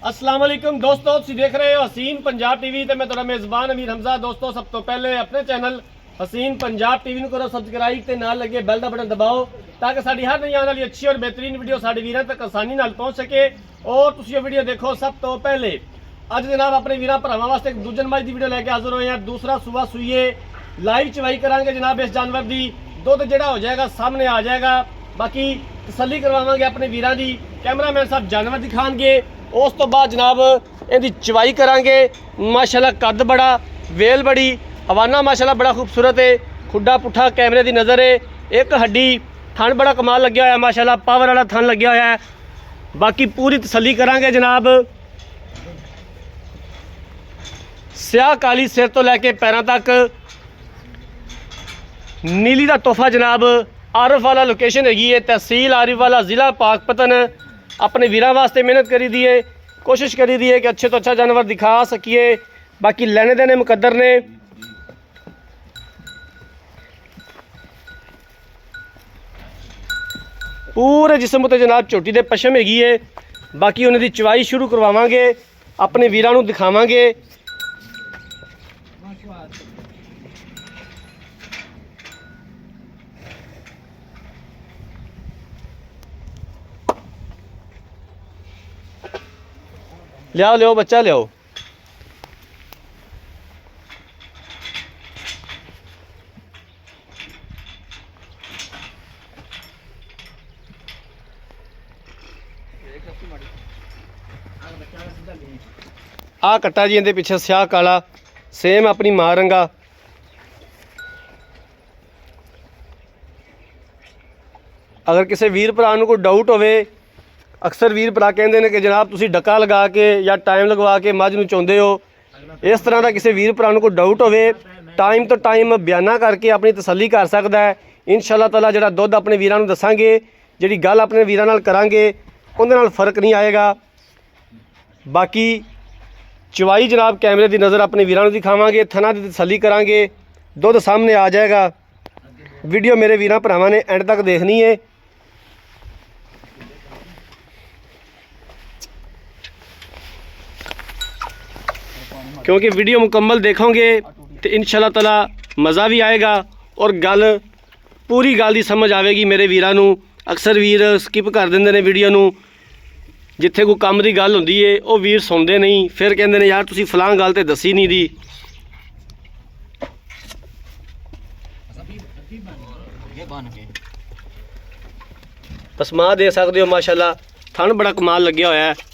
अस्सलाम वालेकुम दोस्तों, तुसीं देख रहे हो हसीन पंजाब टीवी ते मैं तुहाडा मेज़बान अमीर हमजा। दोस्तों, सब तो पहले अपने चैनल हसीन पंजाब टीवी ਨੂੰ करो सबसक्राइब ते नाल लगे बैल दा बटन दबाओ ताकि साडी हर नई आने वाली अच्छी और बेहतरीन वीडियो साडे वीरां तक आसानी नाल पहुंच सके और तुसीं ये वीडियो देखो सब तो पहले। अज जनाब अपने वीरां भरावां वास्ते एक दूजन मज दी वीडियो लैके हाजिर होए हैं। दूसरा सूबा सूईए लाइव चवाई करांगे जनाब इस जानवर दी। दुध जिहड़ा हो जाएगा सामने आ जाएगा, बाकी तसल्ली करवावांगे अपने वीरां दी। कैमरामैन साहब जानवर दिखाएंगे, उस तो बाद जनाब इहदी चवाई करांगे। माशाल्लाह कद बड़ा, वेल बड़ी, हवाना माशाल्लाह बड़ा खूबसूरत है। खुड्डा पुट्ठा कैमरे की नज़र है। एक हड्डी थन बड़ा कमाल लग्या होया, माशाल्लाह पावर वाला थन लग्या होया है। बाकी पूरी तसल्ली करांगे जनाब। स्याह काली सिर तो लैके पैरों तक, नीली का तोहफा जनाब। आरिफ वाला लोकेशन हैगी है, तहसील आरिफ वाला, ज़िला पाकपतन। अपने वीरां वास्ते मेहनत करी दी है, कोशिश करी दी है कि अच्छे तो अच्छा जानवर दिखा सकिए। बाकी लेने देने मुकद्दर ने। पूरे जिस्म उत्ते जनाब झोटी दे पशम हैगी है। बाकी उन्हें दी चवाई शुरू करवावांगे, अपने वीरां नूं दिखावांगे। लियाओ लियाओ बच्चा लियाओ। आ कट्टा जी इहदे पिछे स्याह काला, सेम अपनी मां रंगा। अगर किसी वीर भरा नूं कोई डाउट होवे, अक्सर वीर भरा कहते हैं कि जनाब तुसी डक्का लगा के या टाइम लगवा के मझ नूं चोंदे हो। इस तरह का किसी वीर भरा नूं कोई डाउट होवे, टाइम तो टाइम बयाना करके अपनी तसल्ली कर सकता है। इंशाअल्लाह ताला जिहड़ा दुध अपने वीरां नूं दसांगे, जिहड़ी गल अपने वीरां नाल करांगे, उहदे नाल फर्क नहीं आएगा। बाकी चवाई जनाब कैमरे की नज़र अपने वीरां नूं दिखावांगे, थना की तसल्ली करांगे। दुध सामने आ जाएगा। वीडियो मेरे वीरां भरावां ने एंड तक देखनी है। क्योंकि वीडियो मुकम्मल देखोगे तो इंशाअल्लाह ताला मज़ा भी आएगा और गल पूरी गल की समझ आएगी मेरे वीरां नूं। अक्सर वीर स्किप कर देंदे ने वीडियो नूं, जिथे कोई काम की गल होंदी है वो वीर सुनते नहीं, फिर कहते हैं यार तुसीं फलां गल तो दसी नहीं दी। तस्मा दे सकते हो, माशाल्लाह थन बड़ा कमाल लग्या होया है।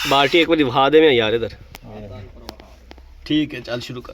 बाल्टी एक बार दिखा दे मैं यार इधर। ठीक है चल शुरू कर।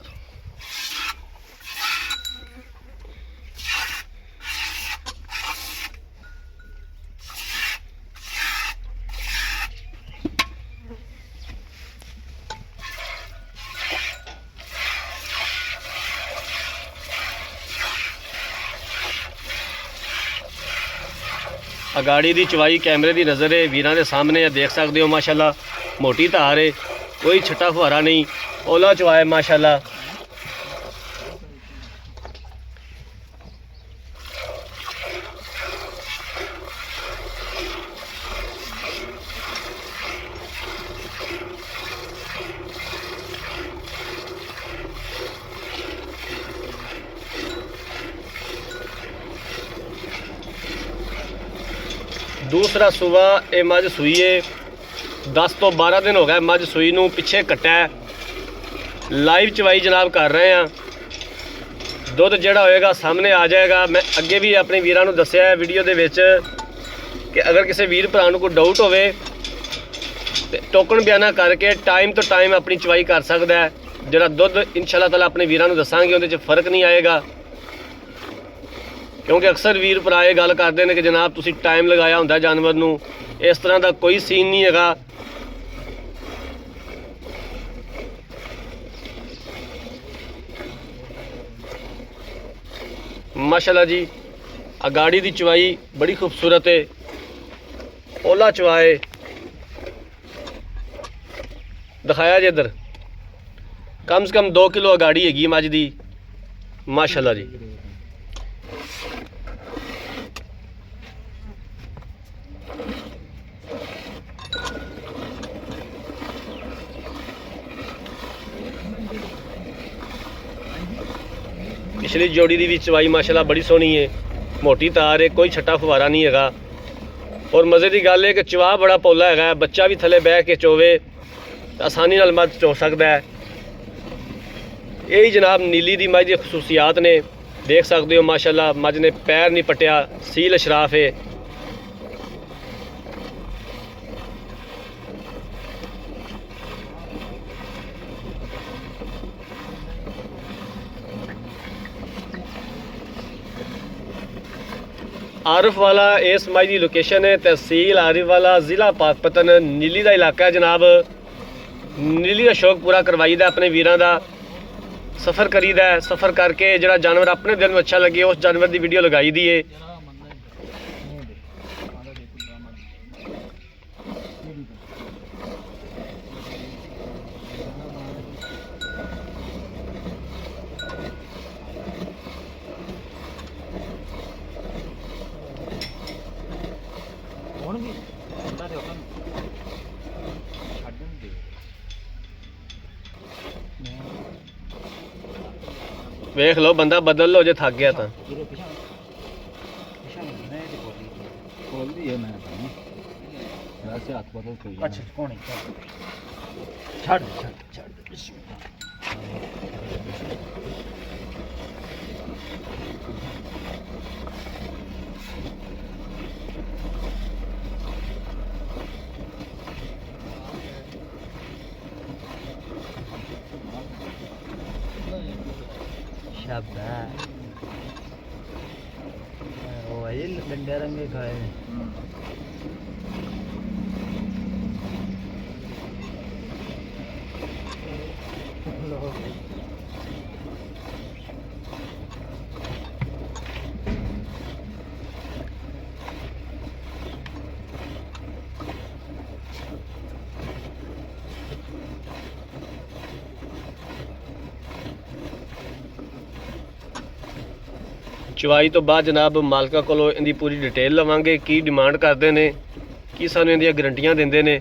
अगाड़ी दी चवाई कैमरे की नज़र है, वीरां दे सामने देख सकते हो। माशाल्लाह मोटी धार है, कोई छट्टा फुहारा नहीं, ओला चवाए माशाल्लाह। दूसरा सूबा ये मझ सूई है, 10 तो 12 दिन हो गए मझ सूई नूं, पिछे कट्टा है। लाइव चवाई जनाब कर रहे हैं। दुध जिहड़ा होएगा सामने आ जाएगा। मैं अगे भी अपने वीरां नूं दस्सिया है वीडियो दे विच कि अगर किसी वीर भरा नूं कोई डाउट होवे ते टोकन बयाना करके टाइम तो टाइम अपनी चवाई कर सकदा है। जिहड़ा दुध इंशाअल्लाह ताला अपने वीरां नूं दसांगे उहदे च फर्क नहीं आएगा। क्योंकि अक्सर वीर भरा ये गल करते हैं कि जनाब तुसी टाइम लगाया होंदा जानवर नूं। इस तरह का कोई सीन नहीं हैगा। माशाल्लाह जी अगाड़ी की चवाई बड़ी खूबसूरत है, ओला चवाए ਦਿਖਾਇਆ ਜੇ ਇੱਧਰ ਕਮ ਸੇ ਕਮ 2 ਕਿਲੋ ਅਗਾੜੀ ਹੈਗੀ ਮੱਝ ਦੀ ਮਾਸ਼ਾਅੱਲਾ ਜੀ। पिछली जोड़ी की भी चवाई माशाल्लाह बड़ी सोहनी है, मोटी तार है, कोई छट्टा फवारा नहीं है। और मज़े की गल है कि चवा बड़ा पौला है, बच्चा भी थले बह के चोवे आसानी नाल मझ चो सकता है। यही जनाब नीली दी मझ दी खसूसियात ने, देख सकते हो माशाल्लाह मझ ने पैर नहीं पटिया, सील अशराफ है। आरिफ वाला इस मझ की लोकेशन है, तहसील आरिफ वाला, ज़िला पाकपतन, नीली का इलाका है जनाब। नीली का शौक पूरा करवाई दा अपने वीरां दा, सफ़र करीदा है। सफ़र करके जो जानवर अपने दिल में अच्छा लगे उस जानवर की वीडियो लगाई दी है। वेख लो बंदा बदल लो जो थक गया था। वही डंडे रंगे खाए चवाई तो बाद जनाब मालका कोलों इनकी पूरी डिटेल लवांगे, की डिमांड करते हैं, की सानू इनदियां गारंटियां देंदे ने।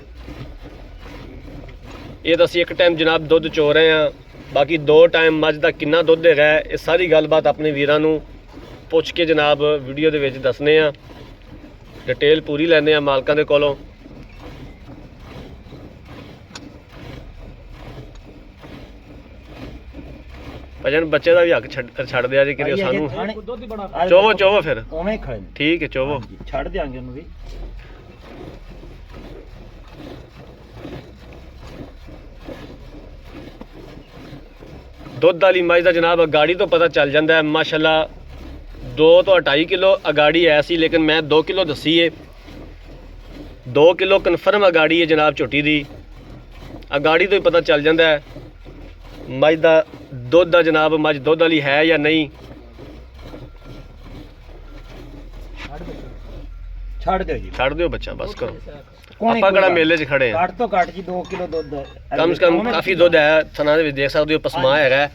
ये तो असीं एक टाइम जनाब दुध चो रहे हैं, बाकी 2 टाइम मझ का कितना दुध है ये सारी गलबात अपने वीरां नू पुछ के जनाब वीडियो दे विच दसने आ, डिटेल पूरी लैने आ मालकां दे कोलों। भजन बच्चे का भी हक छड़ दिया जी कि सानू चोवो चोवो फिर ठीक है चोवो छड़ देंगे भी। दुध वाली मझ का जनाब अगाड़ी तो पता चल जाता है माशाल्लाह 2 तो 2.5 किलो अगाड़ी ऐसी, लेकिन मैं 2 किलो दसी है। 2 किलो कन्फर्म अगाड़ी है जनाब झोटी दी, अगाड़ी तो ही पता चल जाता है मझ का दुध का जनाब मझ दुध वाली है या नहीं। छड़ दो बच्चा बस करो, आप कड़ा मेले च खड़े हैं। तो घट जी 2 किलो दुध कम से कम काफ़ी दुध है, थना दे देख सकते हो पसमा है।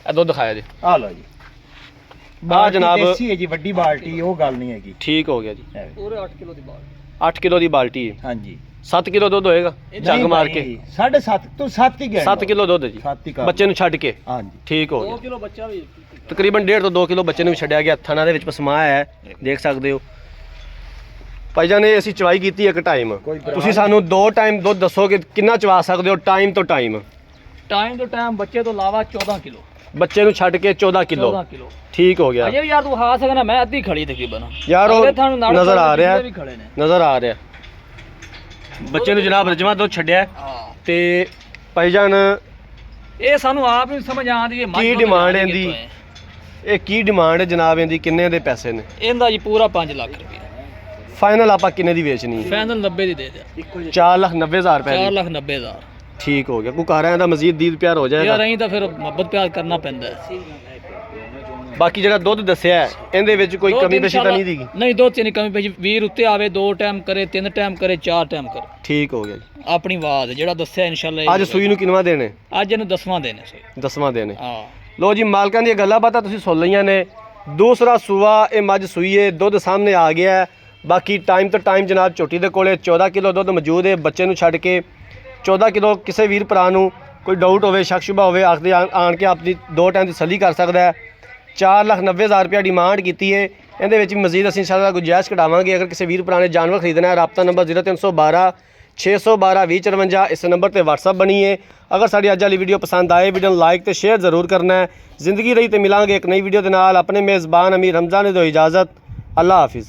दुध दिखाया जी, आ लो जी आ जनाब देसी है जी, वड्डी बाल्टी वो गल नहीं है। ठीक हो गया जी, पूरे 8 किलो दी बाल्टी, 8 किलो की बाल्टी है। हाँ जी 7 किलो दुध होएगा जग मार के, 7.5 तो 7 ही गया 7 किलो दुध जी बच्चे छड़ के। हाँ जी ठीक हो गया, 2 किलो बच्चा भी तकरीबन 1.5 तो 2 किलो बच्चे भी छड्या गया। थना दे विच पसमा है देख सकते हो। भाईजान ने असीं चवाई की एक टाइम, तुसीं सानू 2 टाइम दुध दसो कि कितना चवा सकते हो टाइम तो टाइम बच्चे तो अलावा 14 किलो बच्चे छड़ के 14 किलो। ठीक हो गया यार तू खा सकना, मैं अद्धी खड़ी तकरीबन यार नजर आ रहा है, नजर आ रहा है बच्चे ने जनाब रजमा दुध छड्या ते भाईजान ये सानू आप नहीं समझ आंदी है की डिमांड है दी, ये की डिमांड है जनाब इनदी, किन्ने दे पैसे ने इनदा जी पूरा 5 लाख रुपए फाइनल आपा किन्ने दी बेचनी है? फाइनल 90 दी दे दे, 4,90,000 रुपए 4,90,000। ठीक हो गया, कोई कार है मजीद दीद प्यार हो जाएगा यार अहीं तो फिर मोहब्बत प्यार करना पैंदा है। ਬਾਕੀ ਜਿਹੜਾ ਦੁੱਧ ਦੱਸਿਆ ਹੈ, ਇਹਦੇ ਵਿੱਚ ਕੋਈ ਦੁੱਧ ਕਮੀ ਪੇਸ਼ੀ ਤਾਂ ਨਹੀਂ ਇਨਸ਼ਾਅੱਲਾ- ਦੀਗੀ? ਨਹੀਂ ਦੁੱਧ ਚ ਨਹੀਂ ਕਮੀ ਪੇਸ਼ੀ। ਵੀਰ ਉੱਤੇ ਆਵੇ 2 ਟਾਈਮ ਕਰੇ 3 ਟਾਈਮ ਕਰੇ 4 ਟਾਈਮ ਕਰੇ, ਠੀਕ ਹੋ ਗਿਆ ਜੀ। ਆਪਣੀ ਬਾਤ ਜਿਹੜਾ ਦੱਸਿਆ ਇਨਸ਼ਾਅੱਲਾ। ਅੱਜ ਸੂਈ ਨੂੰ ਕਿੰਨਵਾਂ ਦਿਨ ਹੈ? ਅੱਜ ਇਹਨੂੰ 10ਵਾਂ ਦਿਨ ਹੈ ਸੂਈ। 10ਵਾਂ ਦਿਨ ਹੈ। ਹਾਂ ਲੋ ਜੀ, ਮਾਲਕਾਂ ਦੀਆਂ ਗੱਲਾਂ ਬਾਤਾਂ ਤੁਸੀਂ ਸੁਣ ਲਈਆਂ ਨੇ। ਦੂਸਰਾ ਸੂਆ ਇਹ ਮੱਝ ਸੂਈ ਹੈ, ਦੁੱਧ ਸਾਹਮਣੇ ਆ ਗਿਆ ਹੈ। ਬਾਕੀ ਟਾਈਮ ਤੋਂ ਟਾਈਮ ਜਨਾਬ ਝੋਟੀ ਦੇ ਕੋਲੇ 14 ਕਿਲੋ ਦੁੱਧ ਮੌਜੂਦ ਹੈ। ਬੱਚੇ ਨੂੰ ਛੱਡ ਕੇ 14 ਕਿਲੋ ਕਿਸੇ ਵੀਰ ਭਰਾ ਨੂੰ ਕੋਈ ਡਾਊਟ ਹੋਵੇ, ਸ਼ੱਕ ਸ਼ੁਬਾ ਹੋਵੇ, ਆਖਦੇ ਆਣ ਕੇ ਆਪਣੀ 2 ਟਾਈਮ ਦੀ ਤਸੱਲੀ ਕਰ ਸਕਦਾ ਹੈ। 4,90,000 ਰੁਪਇਆ ਡਿਮਾਂਡ ਕੀਤੀ ਹੈ। ਇਹਦੇ ਵਿੱਚ ਮਜ਼ੀਦ ਅਸੀਂ ਇੰਸ਼ਾਅੱਲਾ ਗੁੰਜਾਇਸ਼ ਕਢਾਵਾਂਗੇ। ਅਗਰ ਕਿਸੇ ਵੀਰ ਭਰਾ ਨੇ ਜਾਨਵਰ ਖਰੀਦਣਾ ਹੈ, ਰਾਬਤਾ ਨੰਬਰ 0312 612 2054, ਇਸ ਨੰਬਰ ਤੇ WhatsApp ਬਣੀ ਹੈ। ਅਗਰ ਸਾਡੀ ਅੱਜ ਵਾਲੀ ਵੀਡੀਓ ਪਸੰਦ ਆਏ, ਵੀਡੀਓ ਨੂੰ ਲਾਈਕ ਤੇ ਸ਼ੇਅਰ ਜ਼ਰੂਰ ਕਰਨਾ ਹੈ। ਜ਼ਿੰਦਗੀ ਰਹੀ ਤੇ ਮਿਲਾਂਗੇ ਇੱਕ ਨਈ ਵੀਡੀਓ ਦੇ ਨਾਲ। ਆਪਣੇ ਮੇਜ਼ਬਾਨ ਅਮੀਰ ਹਮਜ਼ਾ ਨੇ ਦਿਓ ਇਜਾਜ਼ਤ। ਅੱਲਾ ਹਾਫਿਜ਼।